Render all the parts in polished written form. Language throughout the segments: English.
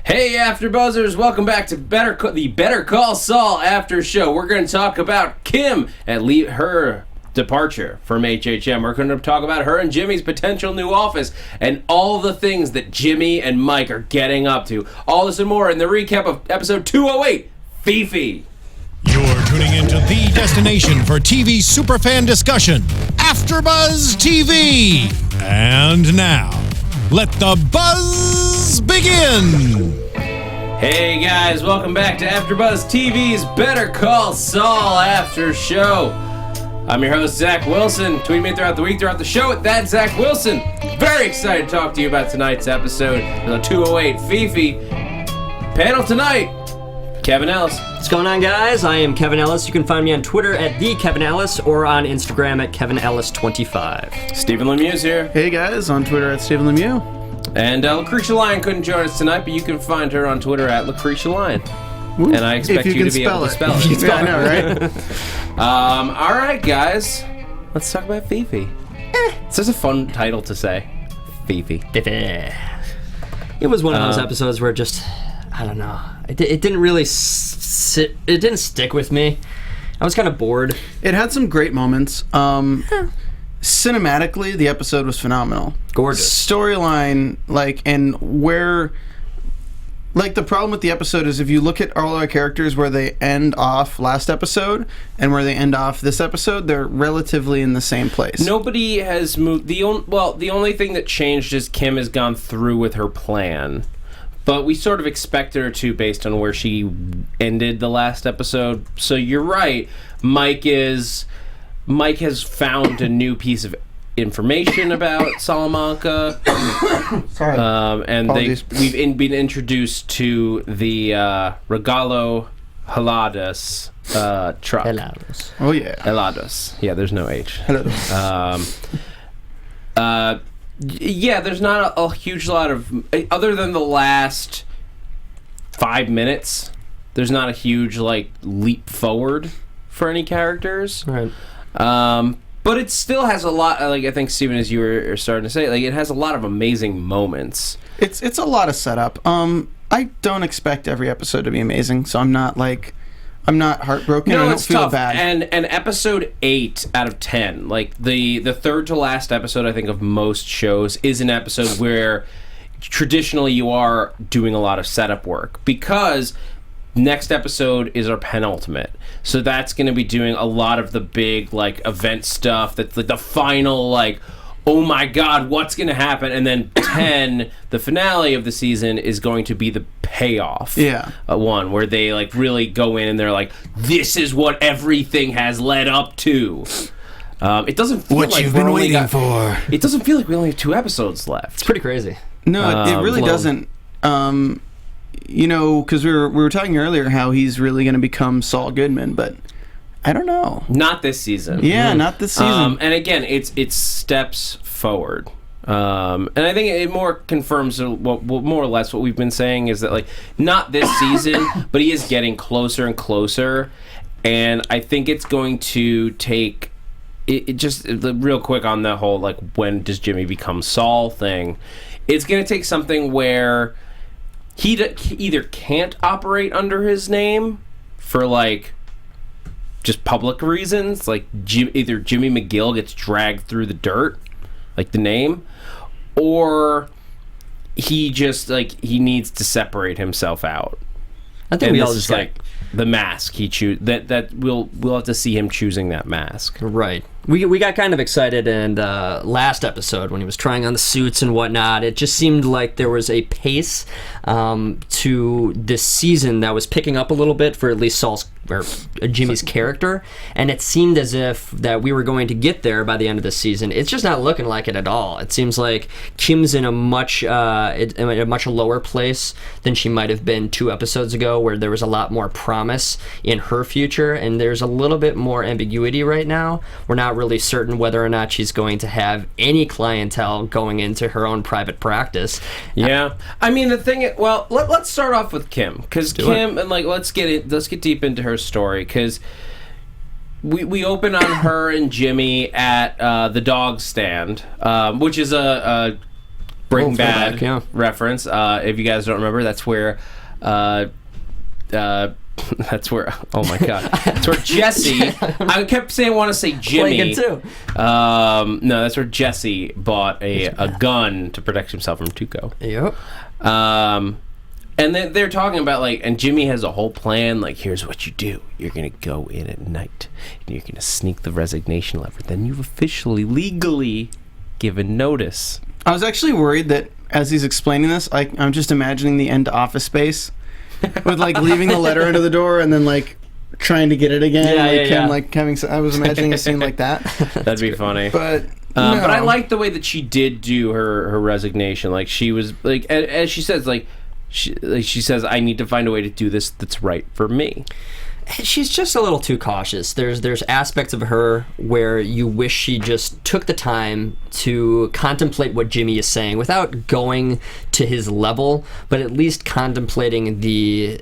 Hey, AfterBuzzers! Welcome back to the Better Call Saul After Show. We're going to talk about Kim and her departure from HHM. We're going to talk about her and Jimmy's potential new office and all the things that Jimmy and Mike are getting up to. All this and more in the recap of episode 208, Fifi. You're tuning into the destination for TV superfan discussion, AfterBuzz TV. And now, let the buzz begin. Hey guys, welcome back to AfterBuzz TV's Better Call Saul After Show. I'm your host, Zach Wilson. Tweet me throughout the week, throughout the show at that Zach Wilson. Very excited to talk to you about tonight's episode, the 208 Fifi. Panel tonight, Kevin Ellis. What's going on, guys? I am Kevin Ellis. You can find me on Twitter at @TheKevinEllis or on Instagram at KevinEllis25. Stephen Lemieux here. Hey guys, on Twitter at Stephen Lemieux. And Lucretia Lyon couldn't join us tonight, but you can find her on Twitter at Lucretia Lyon. Ooh, and I expect you to be able to spell it. Yeah, I know, right? All right, guys. Let's talk about Fifi. It's just a fun title to say. Fifi. It was one of those episodes where just, I don't know. It didn't really sit. It didn't stick with me. I was kind of bored. It had some great moments. Cinematically, the episode was phenomenal. Gorgeous. Storyline, the problem with the episode is if you look at all our characters where they end off last episode and where they end off this episode, they're relatively in the same place. Nobody has moved. The only thing that changed is Kim has gone through with her plan. But we sort of expected her to based on where she ended the last episode. So you're right. Mike has found a new piece of information about Salamanca. Sorry. And we've been introduced to the Regalo Helados truck. Helados. Oh, yeah. Helados. Yeah, there's no H. Helados. Yeah, there's not a huge lot of... Other than the last 5 minutes, there's not a huge, leap forward for any characters. Right. But it still has a lot, I think, Steven, as you were starting to say, it has a lot of amazing moments. It's a lot of setup. I don't expect every episode to be amazing, so I'm not heartbroken. No, I don't it's feel tough. bad. And episode 8 out of 10, the third to last episode, I think, of most shows is an episode where traditionally you are doing a lot of setup work because next episode is our penultimate. So that's going to be doing a lot of the big, event stuff. That's the final, oh my god, what's going to happen? And then 10, the finale of the season, is going to be the payoff. Yeah. One where they, really go in and they're like, this is what everything has led up to. It doesn't feel What like you've we're been only waiting for. It doesn't feel like we only have 2 episodes left. It's pretty crazy. No, it really doesn't. Because we were talking earlier how he's really going to become Saul Goodman, but I don't know. Not this season. Yeah, not this season. And again, it's steps forward. And I think it more confirms what more or less what we've been saying is that not this season, but he is getting closer and closer. And I think it's going to take it just real quick on the whole when does Jimmy become Saul thing. It's going to take something where he either can't operate under his name for just public reasons, either Jimmy McGill gets dragged through the dirt, the name, or he just he needs to separate himself out. I think we all just the mask he choose that we'll have to see him choosing that mask. Right. We got kind of excited, and last episode when he was trying on the suits and whatnot, it just seemed like there was a pace to this season that was picking up a little bit for at least Jimmy's character, and it seemed as if that we were going to get there by the end of the season. It's just not looking like it at all. It seems like Kim's in a much lower place than she might have been 2 episodes ago, where there was a lot more promise in her future, and there's a little bit more ambiguity right now. We're not really certain whether or not she's going to have any clientele going into her own private practice. Yeah, I mean the thing. Well, let's start off with Kim, because Kim and let's get deep into her story, because we open on her and Jimmy at the dog stand, which is a Breaking Bad throwback, yeah. reference. If you guys don't remember, that's where that's where, oh my god, that's where Jesse, I kept saying I want to say Jimmy. Too. No, that's where Jesse bought a gun to protect himself from Tuco. Yep. And then they're talking about, like, and Jimmy has a whole plan, like, here's what you do. You're going to go in at night, and you're going to sneak the resignation letter. Then you've officially, legally given notice. I was actually worried that as he's explaining this, I'm just imagining the end to Office Space with, like, leaving the letter under the door and then, like, trying to get it again. Him, like, having. I was imagining a scene like that. That'd be funny. But but I like the way that she did do her resignation. Like, she was, like, as she says, like, she says, I need to find a way to do this that's right for me. She's just a little too cautious. There's aspects of her where you wish she just took the time to contemplate what Jimmy is saying without going to his level, but at least contemplating the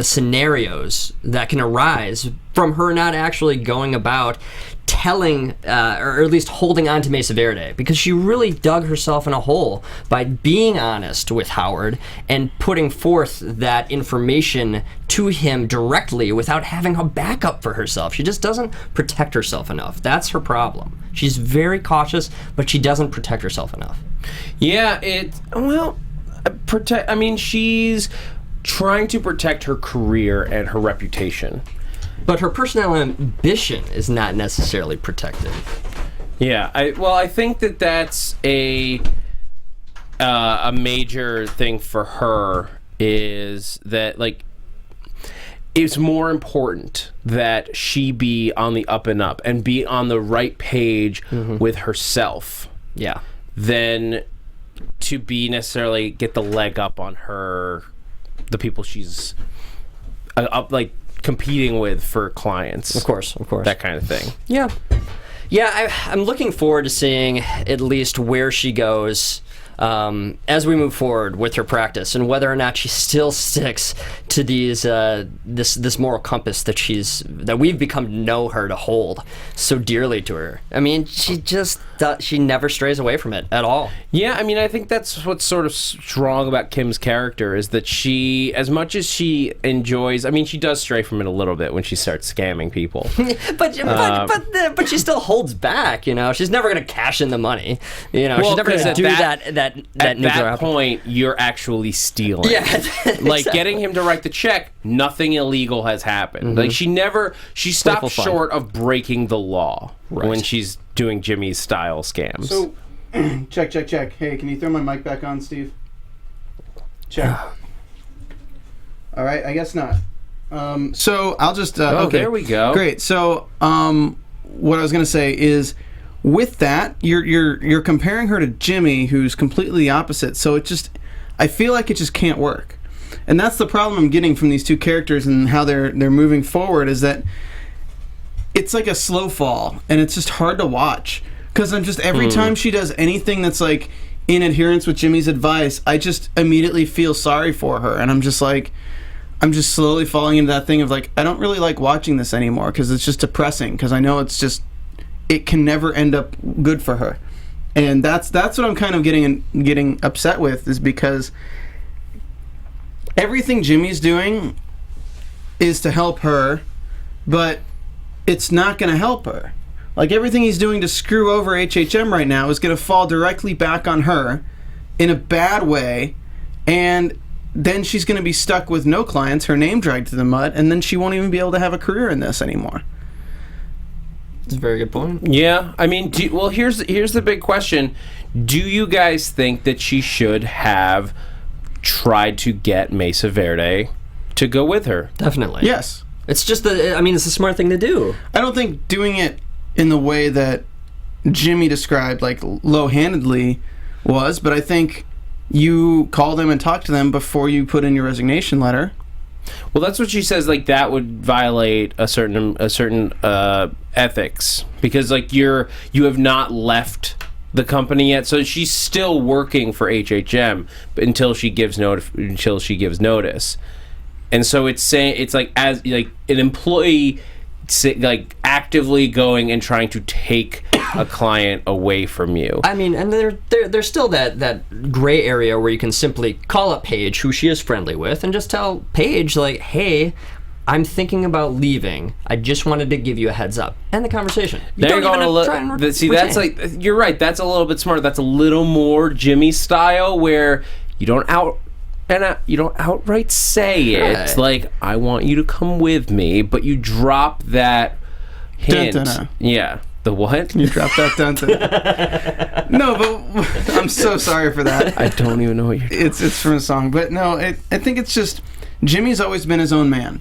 scenarios that can arise from her not actually going about telling, or at least holding on to Mesa Verde, because she really dug herself in a hole by being honest with Howard and putting forth that information to him directly without having a backup for herself. She just doesn't protect herself enough. That's her problem. She's very cautious, but she doesn't protect herself enough. Yeah, I mean, she's trying to protect her career and her reputation. But her personal ambition is not necessarily protected. Yeah, I think that's a major thing for her, is that, like, it's more important that she be on the up and up and be on the right page with herself. Yeah. Than to be necessarily get the leg up on the people she's like competing with for clients. Of course. That kind of thing. Yeah. I'm looking forward to seeing at least where she goes as we move forward with her practice, and whether or not she still sticks to these this moral compass that we've become to know her to hold so dearly to her. I mean, she never strays away from it at all. Yeah, I mean, I think that's what's sort of strong about Kim's character, is that she, as much as she enjoys, I mean, she does stray from it a little bit when she starts scamming people. but she still holds back. You know, she's never going to cash in the money. You know, she's never going to do that. At that point, you're actually stealing. Yeah, like getting him to write the check. Nothing illegal has happened. Like she stopped short of breaking the law when she's doing Jimmy's style scams. So, check. Hey, can you throw my mic back on, Steve? Check. All right, I guess not. So I'll just. Okay, there we go. Great. So, what I was gonna say is, with that, you're comparing her to Jimmy, who's completely the opposite. So I feel like it just can't work, and that's the problem I'm getting from these two characters and how they're moving forward, is that it's like a slow fall, and it's just hard to watch, because I'm just every time she does anything that's like in adherence with Jimmy's advice, I just immediately feel sorry for her, and I'm just slowly falling into that thing of like, I don't really like watching this anymore because it's just depressing, because I know it can never end up good for her. And that's what I'm kind of getting upset with, is because everything Jimmy's doing is to help her, but it's not going to help her. Like, everything he's doing to screw over HHM right now is going to fall directly back on her in a bad way, and then she's going to be stuck with no clients, her name dragged to the mud, and then she won't even be able to have a career in this anymore. That's a very good point. Yeah, I mean, here's the big question. Do you guys think that she should have tried to get Mesa Verde to go with her? Definitely. Yes. It's just it's a smart thing to do. I don't think doing it in the way that Jimmy described, like low-handedly, was, but I think you call them and talk to them before you put in your resignation letter. Well, that's what she says. Like, that would violate a certain ethics, because like you have not left the company yet, so she's still working for HHM until she gives notice. And so it's saying, it's like, as like an employee like actively going and trying to take a client away from you. I mean, and there's still that gray area where you can simply call up Paige, who she is friendly with, and just tell Paige, like, hey, I'm thinking about leaving. I just wanted to give you a heads up. End the conversation. There you go. See, that's like, you're right. That's a little bit smarter. That's a little more Jimmy style, where you don't outright say it. Right. Like, I want you to come with me, but you drop that hint. Dun-dun-dun. Yeah. The what? You dropped that dun. No, but I'm so sorry for that. I don't even know what you're. It's from a song, but no, I think it's just Jimmy's always been his own man.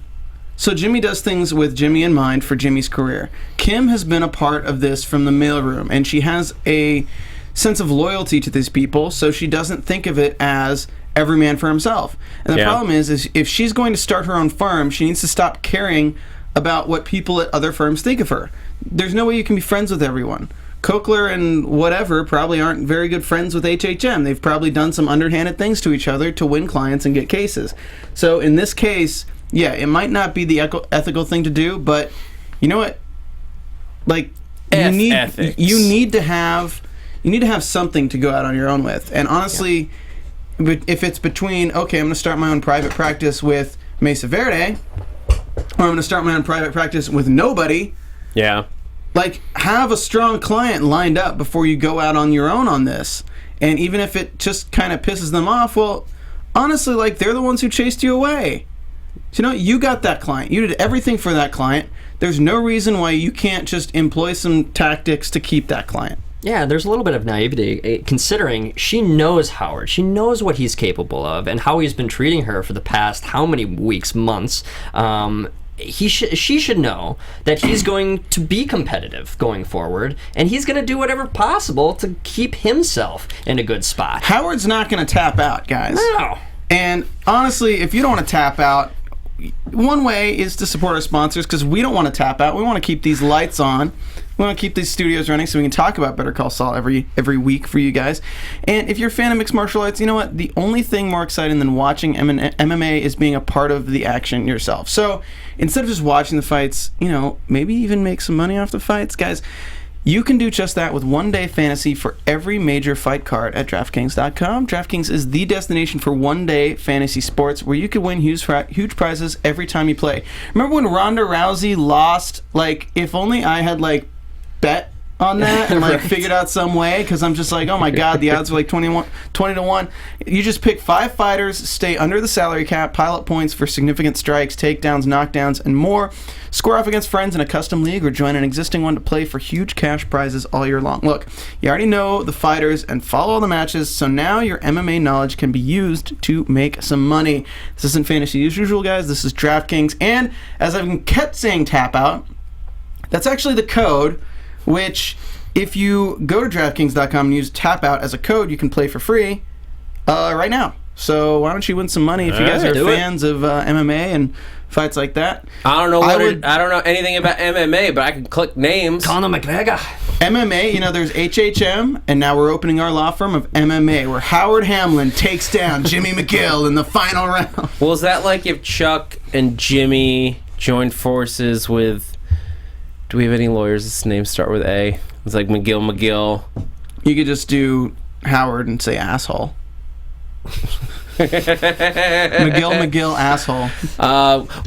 So Jimmy does things with Jimmy in mind for Jimmy's career. Kim has been a part of this from the mailroom, and she has a sense of loyalty to these people, so she doesn't think of it as every man for himself. And the problem is if she's going to start her own firm, she needs to stop caring about what people at other firms think of her. There's no way you can be friends with everyone. Kokler and whatever probably aren't very good friends with HHM. They've probably done some underhanded things to each other to win clients and get cases. So in this case, yeah, it might not be the ethical thing to do, but you know what? Like, you need to have something to go out on your own with. And honestly, if it's between, okay, I'm going to start my own private practice with Mesa Verde, or I'm going to start my own private practice with nobody. Yeah. Like, have a strong client lined up before you go out on your own on this. And even if it just kind of pisses them off, well, honestly, like, they're the ones who chased you away. So, you know, you got that client. You did everything for that client. There's no reason why you can't just employ some tactics to keep that client. Yeah, there's a little bit of naivety, considering she knows Howard. She knows what he's capable of and how he's been treating her for the past how many weeks, months. She should know that he's going to be competitive going forward, and he's going to do whatever possible to keep himself in a good spot. Howard's not going to tap out, guys. No. And honestly, if you don't want to tap out, one way is to support our sponsors, because we don't want to tap out. We want to keep these lights on. We want to keep these studios running so we can talk about Better Call Saul every week for you guys. And if you're a fan of mixed martial arts, you know what? The only thing more exciting than watching MMA is being a part of the action yourself. So instead of just watching the fights, you know, maybe even make some money off the fights, guys. You can do just that with one-day fantasy for every major fight card at DraftKings.com. DraftKings is the destination for one-day fantasy sports where you can win huge prizes every time you play. Remember when Ronda Rousey lost? Like, if only I had, like, bet on that and like figured out some way, because I'm just like, oh my god, the odds are like 20 to 1. You just pick 5 fighters, stay under the salary cap, pile up points for significant strikes, takedowns, knockdowns, and more. Score off against friends in a custom league or join an existing one to play for huge cash prizes all year long. Look, you already know the fighters and follow all the matches, so now your MMA knowledge can be used to make some money. This isn't fantasy as usual, guys. This is DraftKings, and as I've kept saying tap out, that's actually the code, which if you go to DraftKings.com and use tap out as a code, you can play for free right now. So why don't you win some money if you guys are fans of MMA and fights like that? I don't know I don't know anything about MMA, but I can click names. Conor McGregor. MMA, you know, there's HHM, and now we're opening our law firm of MMA, where Howard Hamlin takes down Jimmy McGill in the final round. Well, is that like if Chuck and Jimmy joined forces with... Do we have any lawyers? His names start with A. It's like McGill. You could just do Howard and say asshole. McGill, asshole.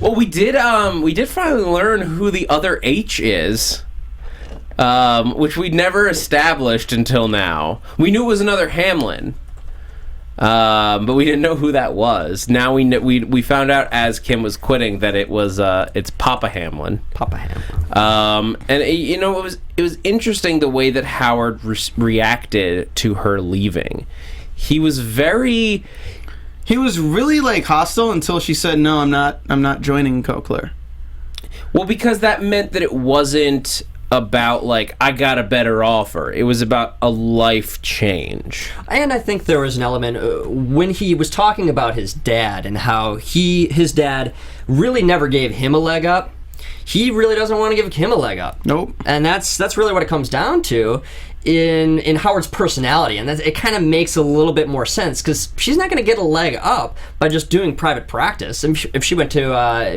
Well, we did finally learn who the other H is, which we never established until now. We knew it was another Hamlin, but we didn't know who that was. Now we found out as Kim was quitting that it's Papa Hamlin. Papa Hamlin. And you know, it was interesting the way that Howard reacted to her leaving. He was really like hostile until she said, "No, I'm not joining Kokler." Well, because that meant that it wasn't about, like, I got a better offer. It was about a life change. And I think there was an element when he was talking about his dad and how his dad really never gave him a leg up. He really doesn't want to give him a leg up. Nope. And that's really what it comes down to. in Howard's personality, and it kind of makes a little bit more sense because she's not going to get a leg up by just doing private practice. If she went to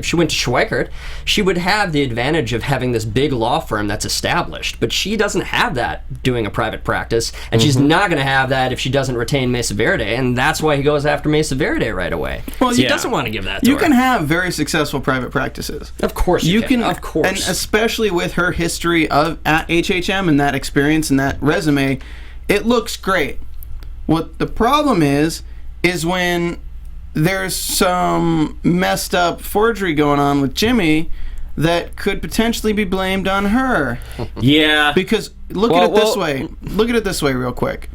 Schweikert, she would have the advantage of having this big law firm that's established, but she doesn't have that doing a private practice, and she's not going to have that if she doesn't retain Mesa Verde, and that's why he goes after Mesa Verde right away. Well, he doesn't want to give that to her. You can have very successful private practices. Of course you can. Of course. And especially with her history at HHM and that experience and that resume, it looks great. What the problem is when there's some messed up forgery going on with Jimmy that could potentially be blamed on her. Yeah. Because look at it this way. Look at it this way real quick.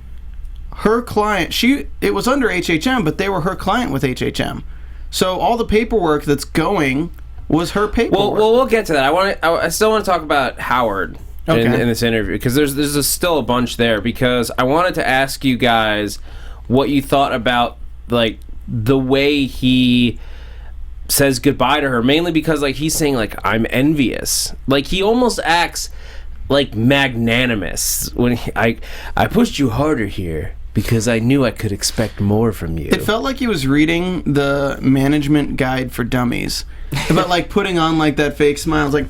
Her client, it was under HHM, but they were her client with HHM. So all the paperwork that's going was her paperwork. Well, we'll get to that. I still want to talk about Howard in this interview because there's still a bunch there. Because I wanted to ask you guys what you thought about like the way he says goodbye to her. Mainly because like he's saying like I'm envious. Like he almost acts like magnanimous when I pushed you harder here because I knew I could expect more from you. It felt like he was reading the management guide for dummies about like putting on like that fake smile. It's like,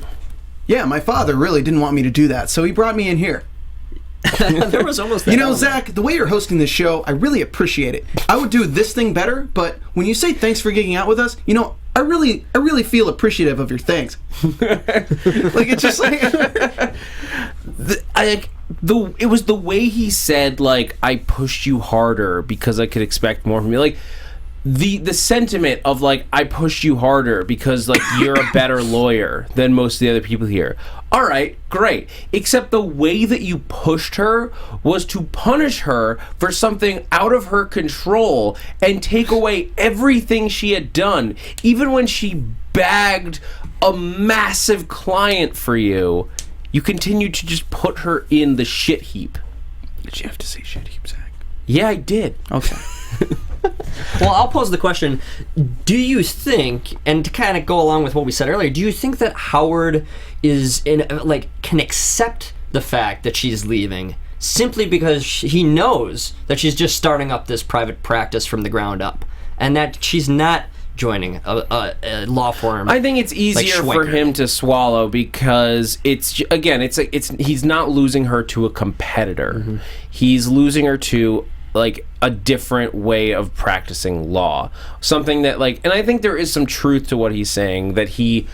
yeah, my father really didn't want me to do that, so he brought me in here. There was almost that element. Zach, the way you're hosting this show, I really appreciate it. I would do this thing better, but when you say thanks for gigging out with us, I really feel appreciative of your thanks. Like it's just like it was the way he said like I pushed you harder because I could expect more from you. Like the sentiment of like I pushed you harder because like you're a better lawyer than most of the other people here. All right, great. Except the way that you pushed her was to punish her for something out of her control and take away everything she had done, even when she bagged a massive client for you. You continued to just put her in the shit heap. Did you have to say shit heap, Zach? Yeah, I did. Okay. Well, I'll pose the question, do you think, and to kind of go along with what we said earlier, do you think that Howard can accept the fact that she's leaving simply because he knows that she's just starting up this private practice from the ground up and that she's not joining a law firm? I think it's easier for him to swallow because he's not losing her to a competitor. Mm-hmm. He's losing her to like a different way of practicing law, something that like, and I think there is some truth to what he's saying, that he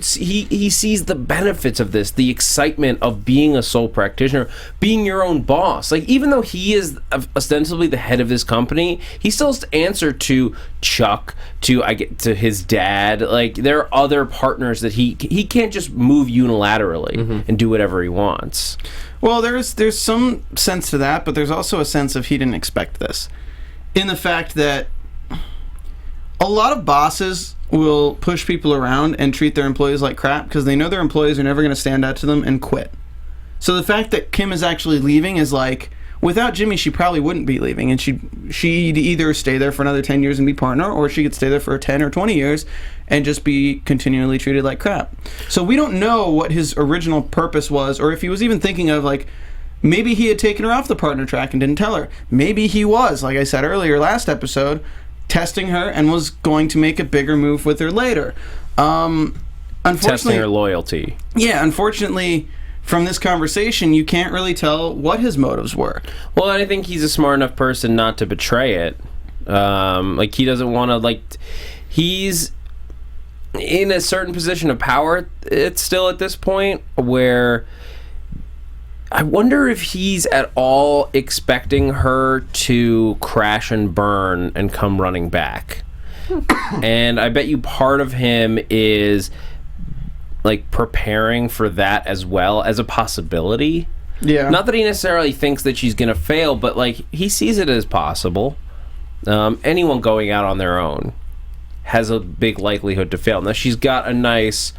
sees the benefits of this, the excitement of being a sole practitioner, being your own boss. Like even though he is ostensibly the head of this company, he still has to answer to Chuck, to his dad. Like there are other partners that he can't just move unilaterally and do whatever he wants. Well, there's some sense to that, but there's also a sense of he didn't expect this, in the fact that a lot of bosses will push people around and treat their employees like crap because they know their employees are never going to stand out to them and quit. So the fact that Kim is actually leaving is like, without Jimmy, she probably wouldn't be leaving, and she'd either stay there for another 10 years and be partner, or she could stay there for 10 or 20 years and just be continually treated like crap. So we don't know what his original purpose was, or if he was even thinking of like, maybe he had taken her off the partner track and didn't tell her. Maybe he was, like I said earlier last episode, testing her and was going to make a bigger move with her later. Unfortunately, testing her loyalty. Yeah, unfortunately, from this conversation, you can't really tell what his motives were. Well, I think he's a smart enough person not to betray it. Like he doesn't want to. Like he's in a certain position of power. It's still at this point where I wonder if he's at all expecting her to crash and burn and come running back. And I bet you part of him is like preparing for that as well as a possibility. Yeah. Not that he necessarily thinks that she's going to fail, but like he sees it as possible. Anyone going out on their own has a big likelihood to fail. Now she's got a nice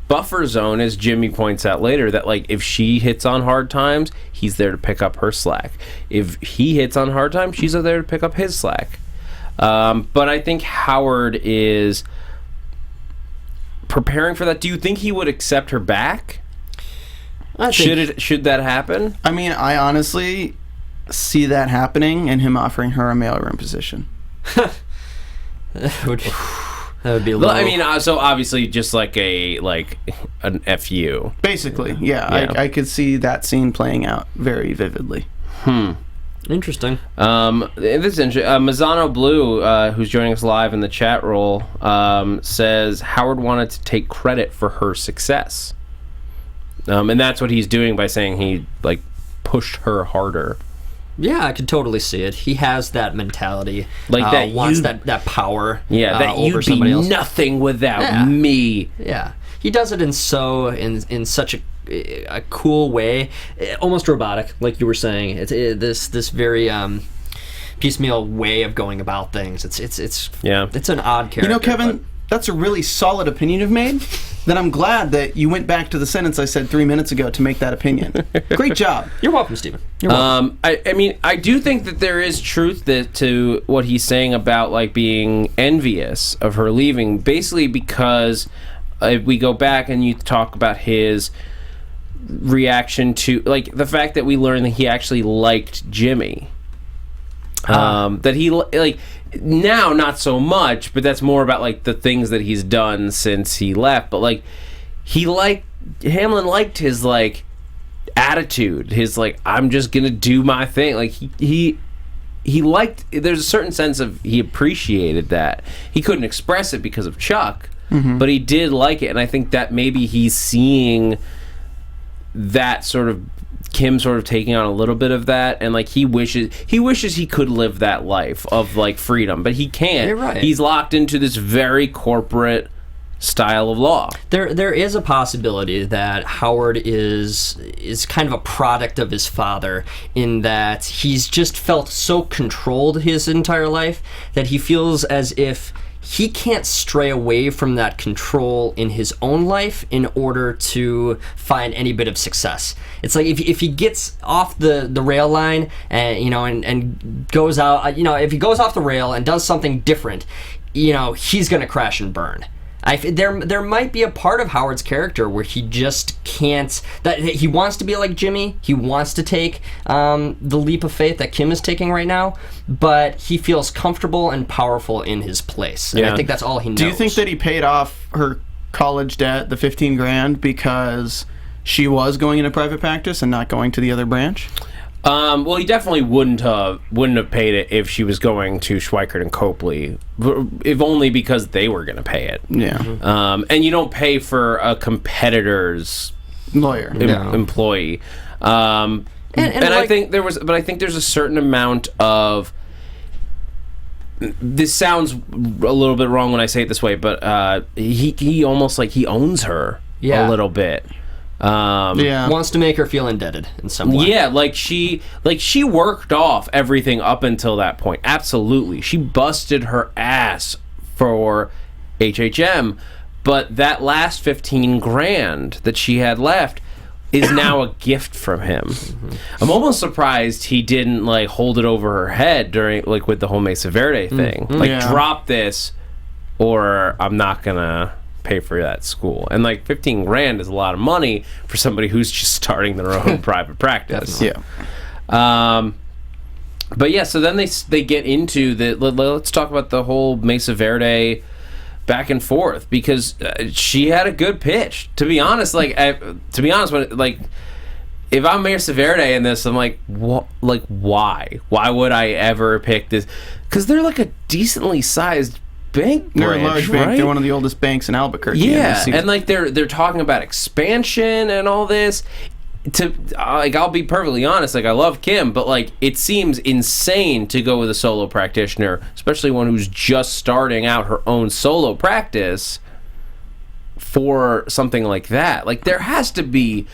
buffer zone, as Jimmy points out later, that like if she hits on hard times, he's there to pick up her slack. If he hits on hard times, she's there to pick up his slack. But I think Howard is preparing for that. Do you think he would accept her back? Should that happen? I mean, I honestly see that happening and him offering her a mailroom position. That would be low. I mean, so obviously just like an FU. Basically, yeah. I could see that scene playing out very vividly. Interesting. This is interesting. Mazzano Blue, who's joining us live in the chat roll, says Howard wanted to take credit for her success. And that's what he's doing by saying he pushed her harder. Yeah, I could totally see it. He has that mentality, that wants that power. Yeah, that over you'd somebody be else. nothing without me. Yeah, he does it in such a cool way, almost robotic, like you were saying. It's this very piecemeal way of going about things. It's an odd character. You know, Kevin, that's a really solid opinion you've made. Then I'm glad that you went back to the sentence I said 3 minutes ago to make that opinion. Great job. You're welcome, Stephen. You're welcome. I mean, I do think that there is truth to what he's saying about being envious of her leaving, basically because if we go back and you talk about his reaction to the fact that we learned that he actually liked Jimmy. That he now not so much, but that's more about the things that he's done since he left. But Hamlin liked his attitude, his I'm just gonna do my thing. He liked. There's a certain sense of he appreciated that. He couldn't express it because of Chuck, but he did like it, and I think that maybe he's seeing that sort of Kim sort of taking on a little bit of that, and he wishes he could live that life of freedom, but he can't. You're right. He's locked into this very corporate style of law. There is a possibility that Howard is kind of a product of his father, in that he's just felt so controlled his entire life that he feels as if he can't stray away from that control in his own life in order to find any bit of success. It's like if he gets off the rail line and goes out, if he goes off the rail and does something different, he's going to crash and burn. There might be a part of Howard's character where he just can't, that he wants to be like Jimmy, he wants to take the leap of faith that Kim is taking right now, but he feels comfortable and powerful in his place. And I think that's all he knows. Do you think that he paid off her college debt, the $15,000, because she was going into private practice and not going to the other branch? Well, he definitely wouldn't have paid it if she was going to Schweikert and Copley, if only because they were going to pay it. Yeah. And you don't pay for a competitor's lawyer employee. And I think there's a certain amount of. This sounds a little bit wrong when I say it this way, but he almost he owns her a little bit. Wants to make her feel indebted in some way. Yeah, she worked off everything up until that point. Absolutely. She busted her ass for HHM, but that last $15,000 that she had left is now a gift from him. I'm almost surprised he didn't hold it over her head during with the whole Mesa Verde thing. Drop this or I'm not gonna pay for that school. And $15,000 is a lot of money for somebody who's just starting their own private practice. Yeah. But yeah, so then they get into let's talk about the whole Mesa Verde back and forth, because she had a good pitch. To be honest, when if I'm Mesa Verde in this, I'm why? Why would I ever pick this? Because they're a decently sized bank branch, they're a large bank. Right? They're one of the oldest banks in Albuquerque. Yeah, and they're talking about expansion and all this. I'll be perfectly honest, I love Kim, but it seems insane to go with a solo practitioner, especially one who's just starting out her own solo practice for something like that. There has to be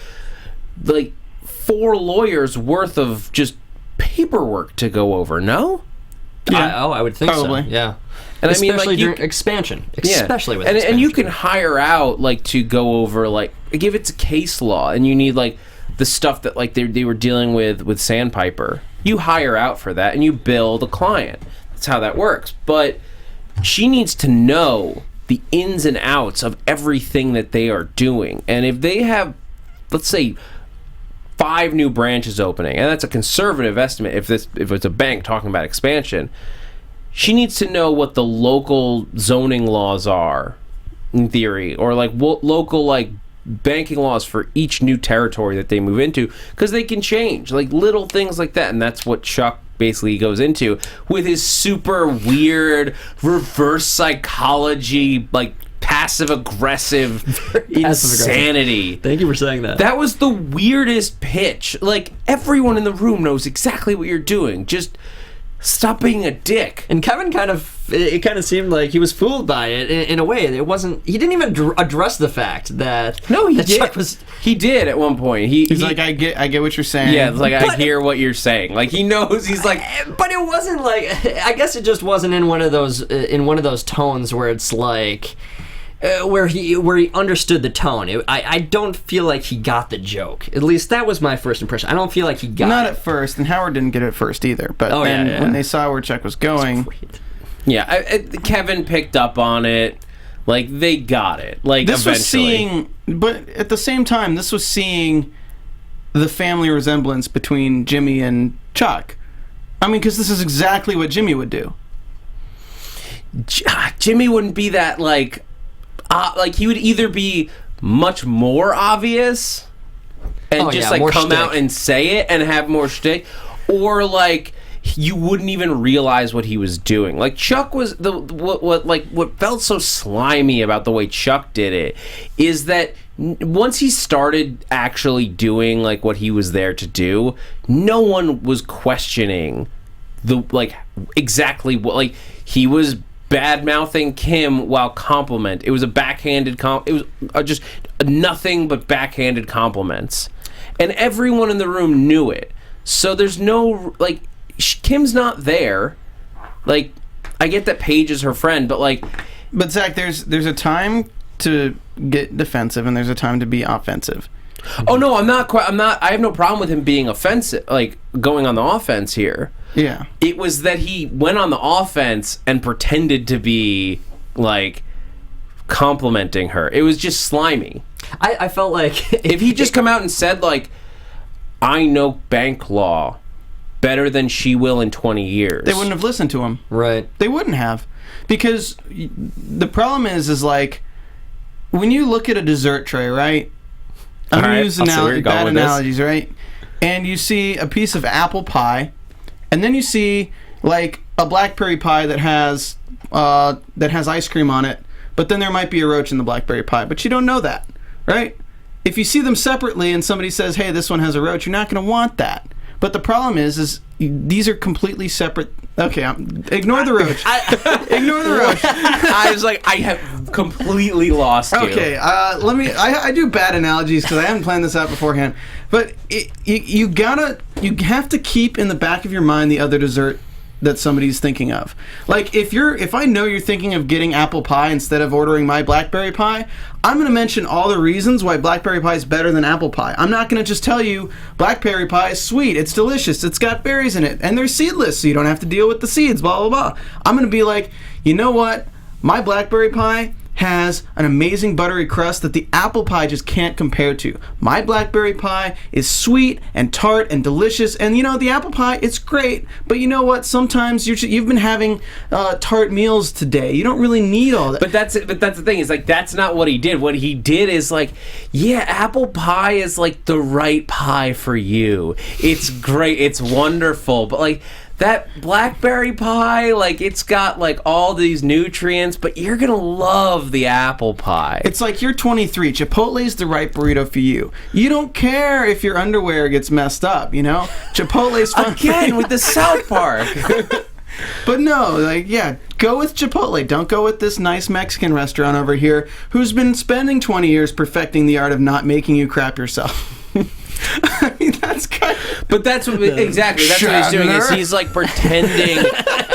4 lawyers worth of just paperwork to go over. No? Yeah. I would think Probably. so. Yeah. And especially during expansion, especially with expansion. And you can hire out to go over if it's a case law and you need the stuff that they were dealing with Sandpiper. You hire out for that and you bill the client. That's how that works. But she needs to know the ins and outs of everything that they are doing. And if they have, let's say, 5 new branches opening, and that's a conservative estimate if it's a bank talking about expansion. She needs to know what the local zoning laws are, in theory, or like what local like banking laws for each new territory that they move into, because they can change, like little things like that. And that's what Chuck basically goes into with his super weird reverse psychology, like passive aggressive insanity. Thank you for saying that. That was the weirdest pitch. Like, everyone in the room knows exactly what you're doing. Just stop being a dick. And Kevin it kind of seemed like he was fooled by it in a way. It wasn't. He didn't even address the fact that he that did. Chuck was. He did at one point. He's like, I get what you're saying. Yeah, it's like, I hear what you're saying. Like, he knows. He's like, but it wasn't like. I guess it just wasn't in one of those tones where it's like. Where he understood the tone. I don't feel like he got the joke. At least that was my first impression. I don't feel like he got Not it. at first, and Howard didn't get it at first either. But then when they saw where Chuck was going... Yeah, Kevin picked up on it. Like, they got it. Like, this eventually. But at the same time, this was seeing the family resemblance between Jimmy and Chuck. I mean, because this is exactly what Jimmy would do. Jimmy wouldn't be that, like he would either be much more obvious and come out and say it and have more shtick, or like you wouldn't even realize what he was doing. Like, Chuck was what felt so slimy about the way Chuck did it is that once he started actually doing like what he was there to do, no one was questioning exactly what, like, he was bad-mouthing Kim while compliment. It was a backhanded it was just nothing but backhanded compliments. And everyone in the room knew it. So there's no, like, Kim's not there. Like, I get that Paige is her friend, but like... But Zach, there's a time to get defensive and there's a time to be offensive. Oh, no, I have no problem with him being offensive, like, going on the offense here. Yeah. It was that he went on the offense and pretended to be, like, complimenting her. It was just slimy. I felt like... if he just come out and said, like, I know bank law better than she will in 20 years. They wouldn't have listened to him. Right. They wouldn't have. Because the problem is like, when you look at a dessert tray, right? I'm going to use bad analogies, right? And you see a piece of apple pie, and then you see like a blackberry pie that has ice cream on it, but then there might be a roach in the blackberry pie, but you don't know that, right? If you see them separately and somebody says, hey, this one has a roach, you're not going to want that. But the problem is these are completely separate. Okay, ignore the roach. Ignore the roach. I was like, I have completely lost you. Okay, I do bad analogies because I haven't planned this out beforehand. But you have to keep in the back of your mind the other dessert that somebody's thinking of. Like, if I know you're thinking of getting apple pie instead of ordering my blackberry pie, I'm going to mention all the reasons why blackberry pie is better than apple pie. I'm not going to just tell you blackberry pie is sweet, it's delicious, it's got berries in it, and they're seedless, so you don't have to deal with the seeds, blah, blah, blah. I'm going to be like, you know what? My blackberry pie has an amazing buttery crust that the apple pie just can't compare to. My blackberry pie is sweet and tart and delicious, and the apple pie, it's great, but you know what? Sometimes you've been having tart meals today. You don't really need all that. But that's the thing, is like, that's not what he did. What he did is like, yeah, apple pie is like the right pie for you. It's great, it's wonderful, but like, that blackberry pie, like, it's got like all these nutrients, but you're gonna love the apple pie. It's like, you're 23. Chipotle's the right burrito for you. You don't care if your underwear gets messed up, Chipotle's fun. Again, with the South Park. But no, like, yeah, go with Chipotle. Don't go with this nice Mexican restaurant over here who's been spending 20 years perfecting the art of not making you crap yourself. I mean, that's kind of... But that's what exactly. That's what he's doing. Is he's like pretending.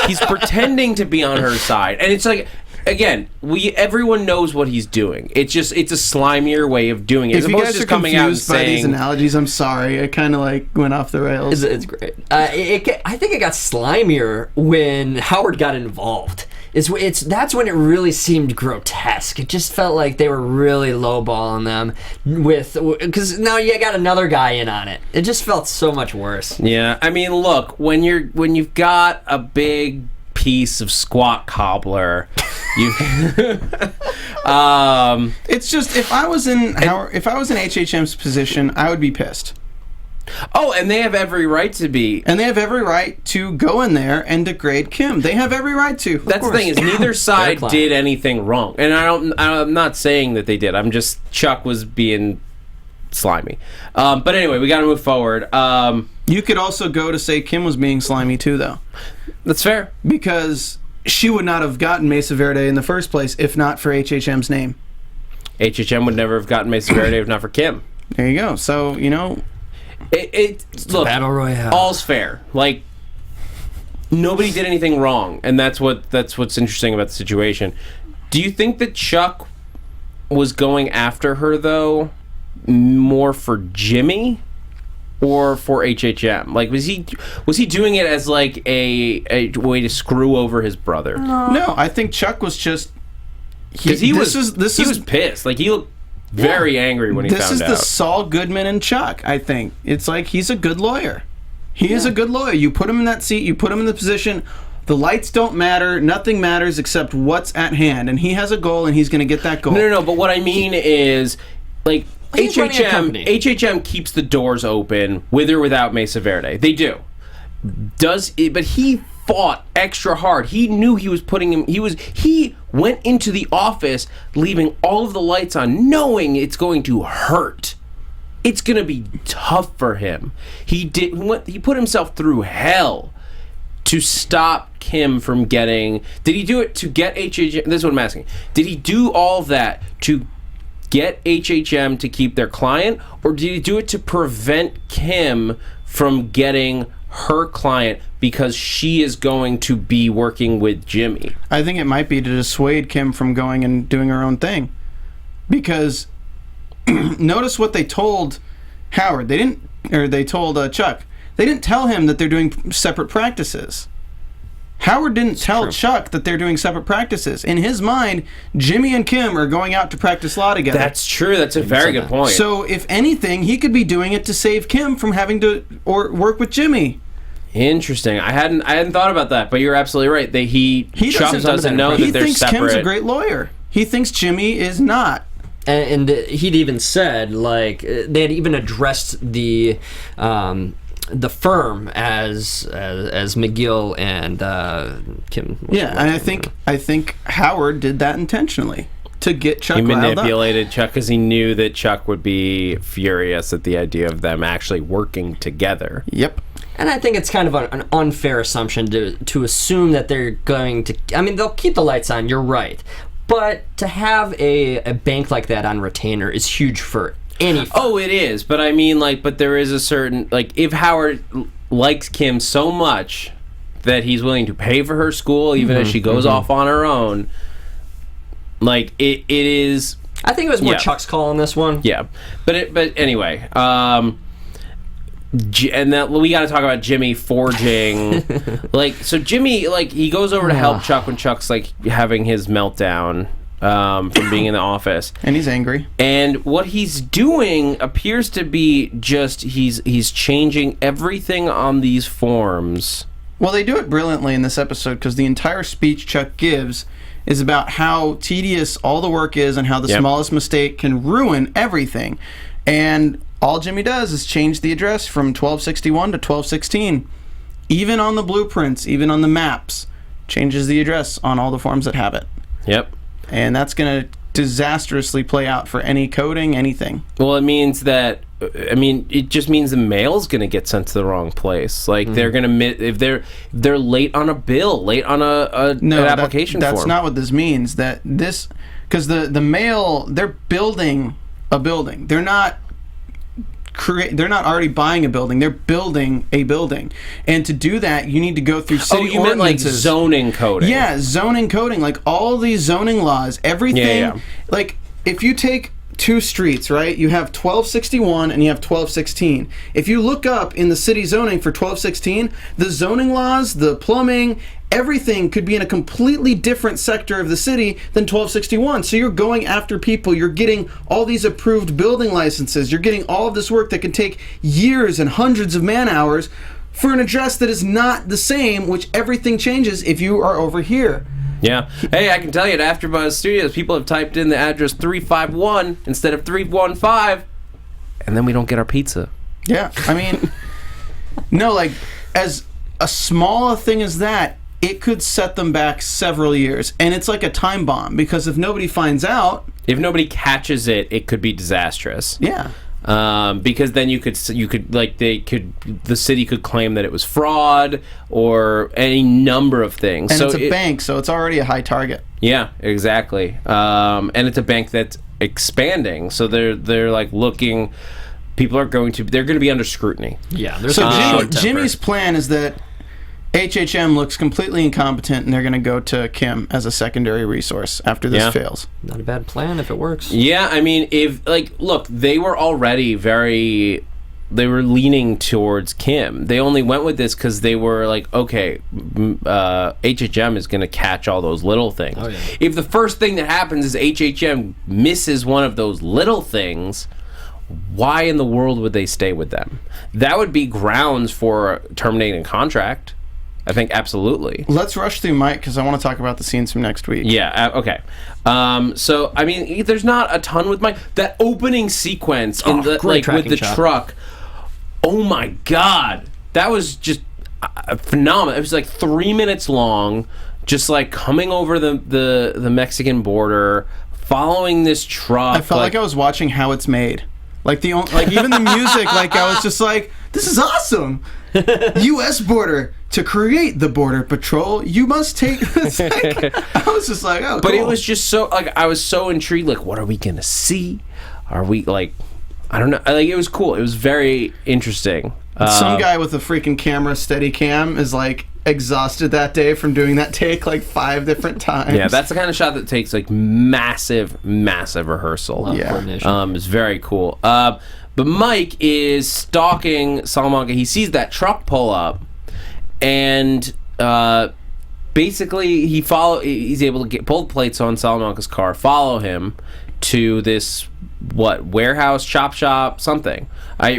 He's pretending to be on her side, and it's like, again, everyone knows what he's doing. It's a slimier way of doing it. If you guys are coming confused by these analogies, I'm sorry. I kind of like went off the rails. It's great. I think it got slimier when Howard got involved. that's when it really seemed grotesque. It just felt like they were really lowballing them because now you got another guy in on it. It just felt so much worse. Yeah, I mean, look, when you've got a big piece of squat cobbler, you it's just if I was in HHM's position, I would be pissed. Oh, and they have every right to be. And they have every right to go in there and degrade Kim. They have every right to. That's the thing, is neither side did anything wrong. And I'm not saying that they did. I'm just, Chuck was being slimy. But anyway, we got to move forward. You could also go to say Kim was being slimy too, though. That's fair. Because she would not have gotten Mesa Verde in the first place if not for HHM's name. HHM would never have gotten Mesa Verde if not for Kim. There you go. So, you know... Look, Battle Royale. All's fair. Like, nobody did anything wrong, and that's what's interesting about the situation. Do you think that Chuck was going after her, though, more for Jimmy or for HHM? Like, was he doing it as like a way to screw over his brother? No, I think Chuck was just he was pissed. Like, he looked very angry when he found out. This is the Saul Goodman and Chuck, I think. It's like he's a good lawyer. He is a good lawyer. You put him in that seat, you put him in the position, the lights don't matter, nothing matters except what's at hand, and he has a goal and he's going to get that goal. No, but what I mean is, like, HHM keeps the doors open with or without Mesa Verde. They do. But he fought extra hard. He knew he was he went into the office leaving all of the lights on, knowing it's going to hurt. It's going to be tough for him. He put himself through hell to stop Kim from getting... Did he do it to get HHM? This is what I'm asking. Did he do all of that to get HHM to keep their client, or did he do it to prevent Kim from getting her client because she is going to be working with Jimmy? I think it might be to dissuade Kim from going and doing her own thing. Because notice what they told Howard. They told Chuck. They didn't tell him that they're doing separate practices. Howard didn't tell Chuck that they're doing separate practices. In his mind, Jimmy and Kim are going out to practice law together. That's true. That's a very good point. So, if anything, he could be doing it to save Kim from having to work with Jimmy. Interesting. I hadn't thought about that, but you're absolutely right. Chuck doesn't know that they're separate. He thinks Kim's a great lawyer. He thinks Jimmy is not. And he'd even said, like, they had even addressed the firm as McGill and Kim. Yeah, and I think Howard did that intentionally to get Chuck riled up. He manipulated Chuck because he knew that Chuck would be furious at the idea of them actually working together. Yep. And I think it's kind of an unfair assumption to assume that they're going to... I mean, they'll keep the lights on, you're right. But to have a bank like that on retainer is huge for any firm. Oh, it is. But I mean, like, but there is a certain... Like, if Howard likes Kim so much that he's willing to pay for her school, even as she goes off on her own, like, it is... I think it was more Chuck's call on this one. Yeah. But anyway... and that we got to talk about Jimmy forging. So Jimmy, he goes over to help Chuck when Chuck's having his meltdown from being in the office, and he's angry. And what he's doing appears to be just he's changing everything on these forms. Well, they do it brilliantly in this episode because the entire speech Chuck gives is about how tedious all the work is and how the smallest mistake can ruin everything. And all Jimmy does is change the address from 1261 to 1216. Even on the blueprints, even on the maps, changes the address on all the forms that have it. Yep. And that's going to disastrously play out for any coding, anything. Well, it means that... it just means the mail's going to get sent to the wrong place. They're going to... If they're late on a bill, late on an application form. That's not what this means. Because the mail, they're building a building. They're not already buying a building. They're building a building. And to do that, you need to go through city ordinances. Meant zoning coding. Yeah, zoning coding. All these zoning laws, everything. Yeah. If you take two streets, right? You have 1261 and you have 1216. If you look up in the city zoning for 1216, the zoning laws, the plumbing, everything could be in a completely different sector of the city than 1261. So you're going after people. You're getting all these approved building licenses. You're getting all of this work that can take years and hundreds of man hours for an address that is not the same, which everything changes if you are over here. Yeah. Hey, I can tell you at AfterBuzz Studios, people have typed in the address 351 instead of 315, and then we don't get our pizza. Yeah. I mean, no, like, as a small a thing as that, it could set them back several years. And it's like a time bomb, because if nobody finds out... If nobody catches it, it could be disastrous. Yeah. Because then you could like the city could claim that it was fraud or any number of things. And so it's a bank, so it's already a high target. Yeah, exactly. And it's a bank that's expanding, so they're like looking. They're going to be under scrutiny. Yeah. There's So Jimmy's plan is that HHM looks completely incompetent, and they're going to go to Kim as a secondary resource after this fails. Not a bad plan if it works. Yeah, I mean, look, they were already they were leaning towards Kim. They only went with this because they were like, okay, HHM is going to catch all those little things. Oh, yeah. If the first thing that happens is HHM misses one of those little things, why in the world would they stay with them? That would be grounds for terminating a contract. I think absolutely. Let's rush through Mike, because I want to talk about the scenes from next week. Yeah, okay. So, I mean, there's not a ton with Mike. That opening sequence in the great with the shot. truck. Oh my God. That was just phenomenal. It was like 3 minutes long, just like coming over the Mexican border, following this truck. I felt like I was watching How It's Made. Like even the music, like I was just like, this is awesome. U.S. border. To create the Border Patrol, you must take this. I was just like, oh, but cool. it was just so, like, I was so intrigued. Like, what are we gonna see? Are we, like, I don't know. Like, it was cool. It was very interesting. Some guy with a freaking camera steady cam is like exhausted that day from doing that take like 5 different times. Yeah, that's the kind of shot that takes like massive rehearsal. Yeah. It's very cool. But Mike is stalking Salamanca. He sees that truck pull up, and basically he's able to pull the plates on Salamanca's car, follow him to this warehouse, chop shop, something.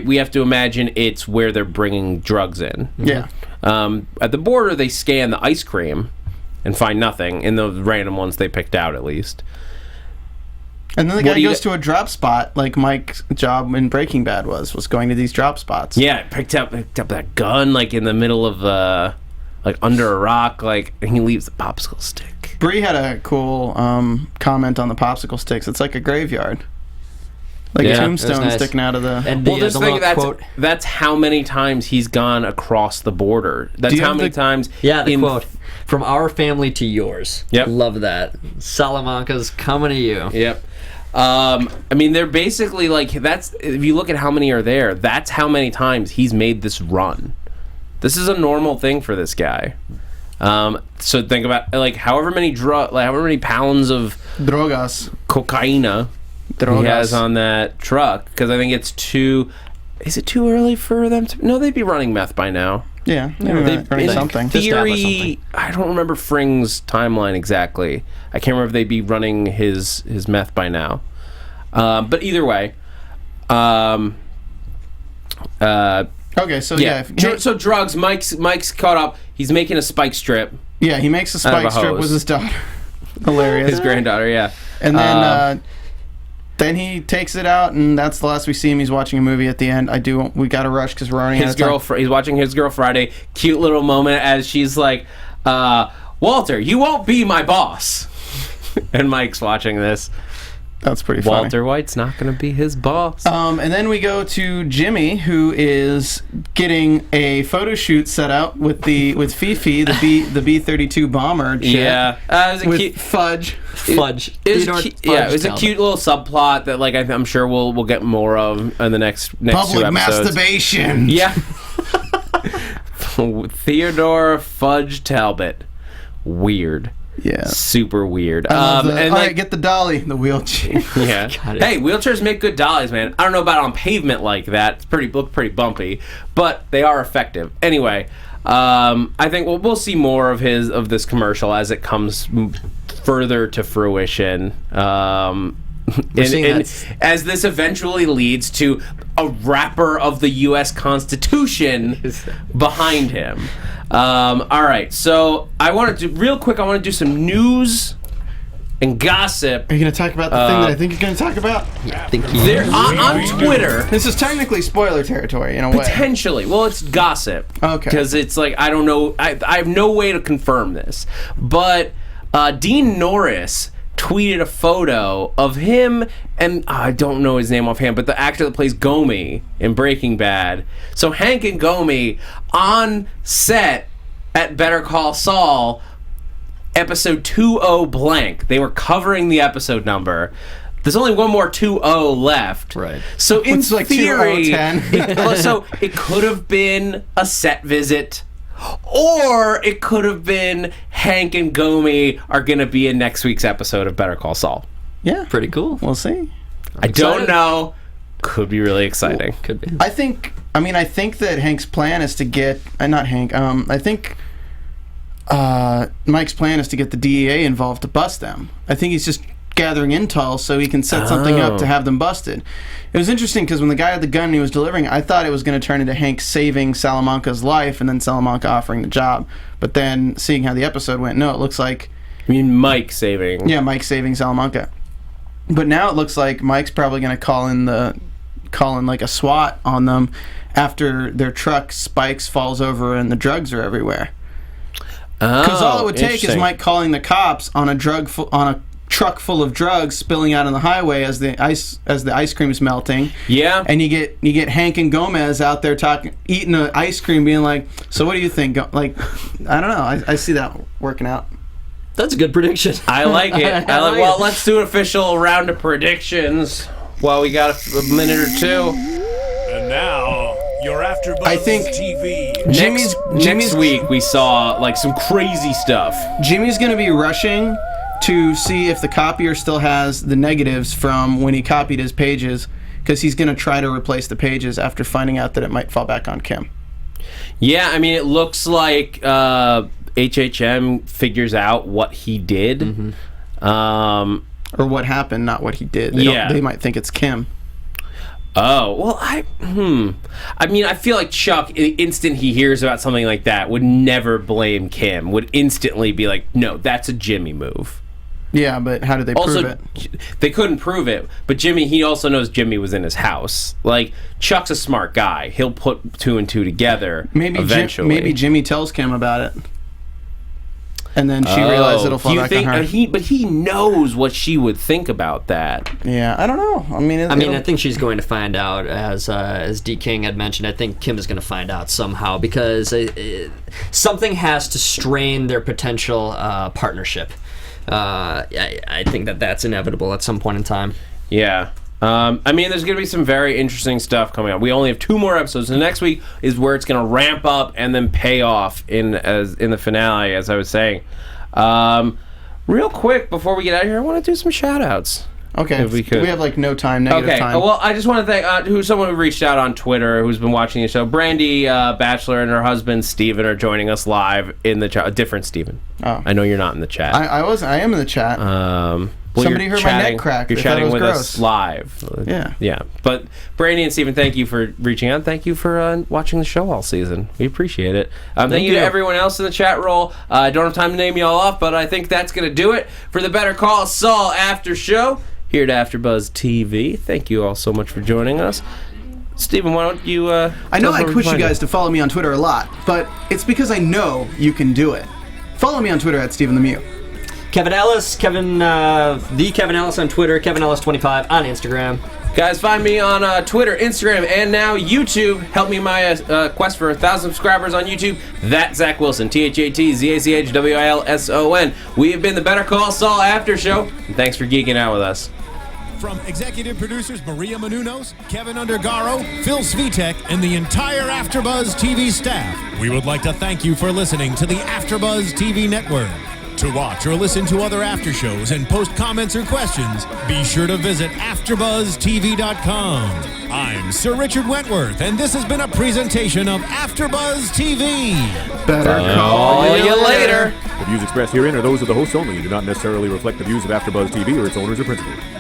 We have to imagine it's where they're bringing drugs in. Yeah. At the border, they scan the ice cream and find nothing in the random ones they picked out, at least. And then the guy goes to a drop spot, like Mike's job in Breaking Bad was going to these drop spots. Yeah, picked up that gun, like in the middle of like under a rock, like, and he leaves the popsicle stick. Bree had a cool comment on the popsicle sticks. It's like a graveyard, like a tombstone nice. sticking out of the. And Well, this the thing, little quote. that's how many times he's gone across the border. That's you how have many the- times. Yeah, the quote. From our family to yours. Yep. Love that. Salamanca's coming to you. Yep. I mean, they're basically like, that's, if you look at how many are there, that's how many times he's made this run. This is a normal thing for this guy. So think about, like, however many pounds of Drogas. cocaine he has on that truck, because I think it's is it too early for them to, no, they'd be running meth by now. Yeah, In something. theory, I don't remember Fring's timeline exactly. I can't remember if they'd be running his meth by now. But either way, Okay, so yeah. So drugs. Mike's caught up. He's making a spike strip. Yeah, he makes a Out of spike a strip hose. with his daughter. Hilarious. His granddaughter. Yeah. And then he takes it out, and that's the last we see him. He's watching a movie at the end. We got to rush because we're running out of time. He's watching His Girl Friday. Cute little moment as she's like, Walter, you won't be my boss. And Mike's watching this. That's pretty funny. Walter White's not going to be his boss. And then we go to Jimmy, who is getting a photo shoot set up with Fifi, the B-32 bomber. Chick, Yeah, it was a with cute Fudge. Fudge. It Theodore was, Fudge it was a Talbot. cute little subplot that, like, I'm sure we'll get more of in the next two Public episodes. masturbation. Yeah. Theodore Fudge Talbot. Weird. Yeah. Super weird. All and right, get the dolly, the wheelchair. Yeah. Hey, wheelchairs make good dollies, man. I don't know about on pavement like that. It's look pretty bumpy, but they are effective. Anyway, I think we'll see more of this commercial as it comes further to fruition. And as this eventually leads to a wrapper of the U.S. Constitution behind him. All right, so I want to do some news and gossip. Are you going to talk about the thing that I think you're going to talk about? Yeah, I think on Twitter. This is technically spoiler territory in a way. Potentially. Well, it's gossip. Okay. Because it's like, I don't know. I have no way to confirm this. But Dean Norris tweeted a photo of him and I don't know his name offhand, but the actor that plays Gomi in Breaking Bad. So Hank and Gomi on set at Better Call Saul, episode 20 blank. They were covering the episode number. There's only one more 20 left. Right. So in It's like theory, 2010. so it could have been a set visit. Or it could have been Hank and Gomi are going to be in next week's episode of Better Call Saul. Yeah. pretty cool. We'll see. I don't know. Could be really exciting. Could be. I think that Hank's plan is to get... not Hank. I think Mike's plan is to get the DEA involved to bust them. I think he's just gathering intel so he can set something up to have them busted. It was interesting because when the guy had the gun and he was delivering, I thought it was going to turn into Hank saving Salamanca's life and then Salamanca offering the job. But then seeing how the episode went, no, it looks like... I mean, Mike saving. Yeah, Mike saving Salamanca. But now it looks like Mike's probably going to call in like a SWAT on them after their truck spikes, falls over, and the drugs are everywhere. Because all it would take is Mike calling the cops on a truck full of drugs spilling out on the highway as the ice cream is melting. Yeah. And you get Hank and Gomez out there eating the ice cream, being like, "So what do you think?" Like, I don't know. I see that working out. That's a good prediction. I like it. Well, let's do an official round of predictions while we got a minute or two. And now, your AfterBuzz I think TV. Next week we saw like some crazy stuff. Jimmy's going to be rushing to see if the copier still has the negatives from when he copied his pages, because he's going to try to replace the pages after finding out that it might fall back on Kim. Yeah, I mean, it looks like HHM figures out what he did. Or what happened, not what he did. They might think it's Kim. Oh, well, I mean, I feel like Chuck, the instant he hears about something like that, would never blame Kim, would instantly be like, no, that's a Jimmy move. Yeah, but how did they prove it? They couldn't prove it, but Jimmy, he also knows Jimmy was in his house. Like, Chuck's a smart guy. He'll put two and two together eventually. Maybe Jimmy tells Kim about it. And then she realizes it'll fall back on her. But he knows what she would think about that. Yeah, I don't know. I think she's going to find out, as D. King had mentioned. I think Kim is going to find out somehow, because something has to strain their potential partnership. I think that's inevitable at some point in time. Yeah. I mean, there's going to be some very interesting stuff coming up. We only have 2 more episodes. The next week is where it's going to ramp up and then pay off in the finale, as I was saying. Real quick, before we get out of here, I want to do some shout-outs. Okay, if we could. We have like no time, negative time. Well, I just want to thank someone who reached out on Twitter who's been watching the show. Brandy Batchelor and her husband Steven are joining us live in the chat. Different Steven. Oh. I know you're not in the chat. I am in the chat. Well, somebody heard my neck crack. You're They thought chatting it was with gross. us live. Yeah. Yeah. But Brandy and Steven, thank you for reaching out. Thank you for watching the show all season. We appreciate it. Thank you to everyone else in the chat roll. I don't have time to name you all off, but I think that's going to do it for the Better Call Saul after show here at AfterBuzz TV. Thank you all so much for joining us. Steven, why don't you... I know I push you guys to follow me on Twitter a lot, but it's because I know you can do it. Follow me on Twitter at Stephen Lemieux. Kevin Ellis, the Kevin Ellis on Twitter, Kevin Ellis 25 on Instagram. Guys, find me on Twitter, Instagram, and now YouTube. Help me in my quest for 1,000 subscribers on YouTube. That's Zach Wilson, ThatZachWilson. We have been the Better Call Saul After Show, and thanks for geeking out with us. From executive producers Maria Menounos, Kevin Undergaro, Phil Svitek, and the entire AfterBuzz TV staff, we would like to thank you for listening to the AfterBuzz TV network. To watch or listen to other after shows and post comments or questions, be sure to visit AfterBuzzTV.com. I'm Sir Richard Wentworth, and this has been a presentation of AfterBuzz TV. Better call you later. The views expressed herein are those of the hosts only and do not necessarily reflect the views of AfterBuzz TV or its owners or principals.